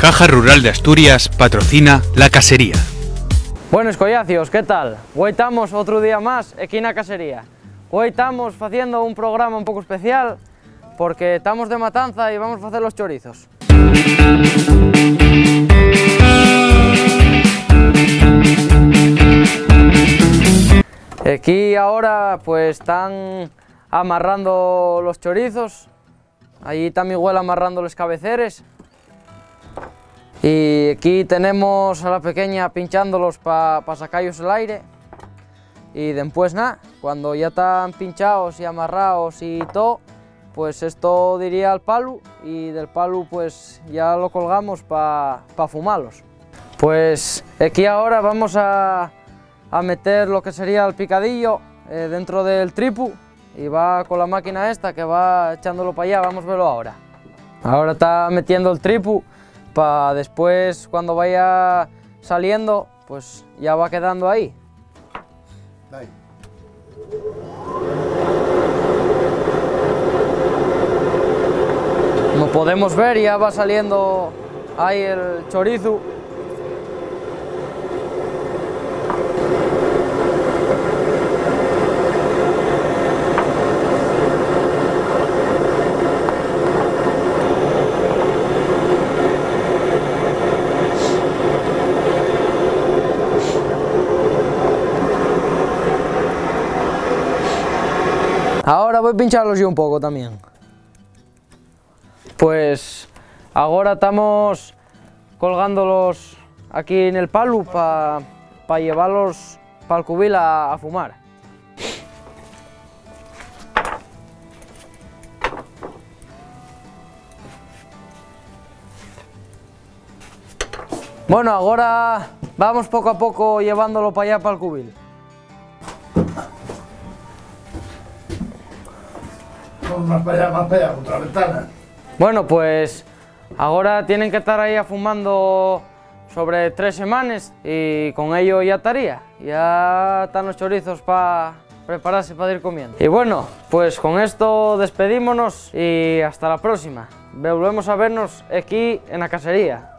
Caja Rural de Asturias patrocina La Casería. Buenos collacios, ¿qué tal? Hoy estamos otro día más aquí en La Casería. Hoy estamos haciendo un programa un poco especial porque estamos de matanza y vamos a hacer los chorizos. Aquí ahora pues están amarrando los chorizos, allí está mi abuela amarrando los cabeceres y aquí tenemos a la pequeña pinchándolos para sacarlos al aire y después nada, cuando ya están pinchados y amarrados y todo, pues esto diría al palo y del palo pues ya lo colgamos para fumarlos. Pues aquí ahora vamos a meter lo que sería el picadillo dentro del tripu y va con la máquina esta que va echándolo para allá, vamos a verlo ahora. Ahora está metiendo el tripu para después cuando vaya saliendo pues ya va quedando ahí. Dai. Como podemos ver ya va saliendo ahí el chorizo. Ahora voy a pincharlos yo un poco también. Pues ahora estamos colgándolos aquí en el palo para llevarlos para el cubil a fumar. Bueno, ahora vamos poco a poco llevándolo para allá, para el cubil. Más para allá, contra la ventana. Bueno, pues ahora tienen que estar ahí afumando sobre 3 semanas y con ello ya estaría. Ya están los chorizos para prepararse para ir comiendo. Y bueno, pues con esto despedímonos y hasta la próxima. Volvemos a vernos aquí en La Casería.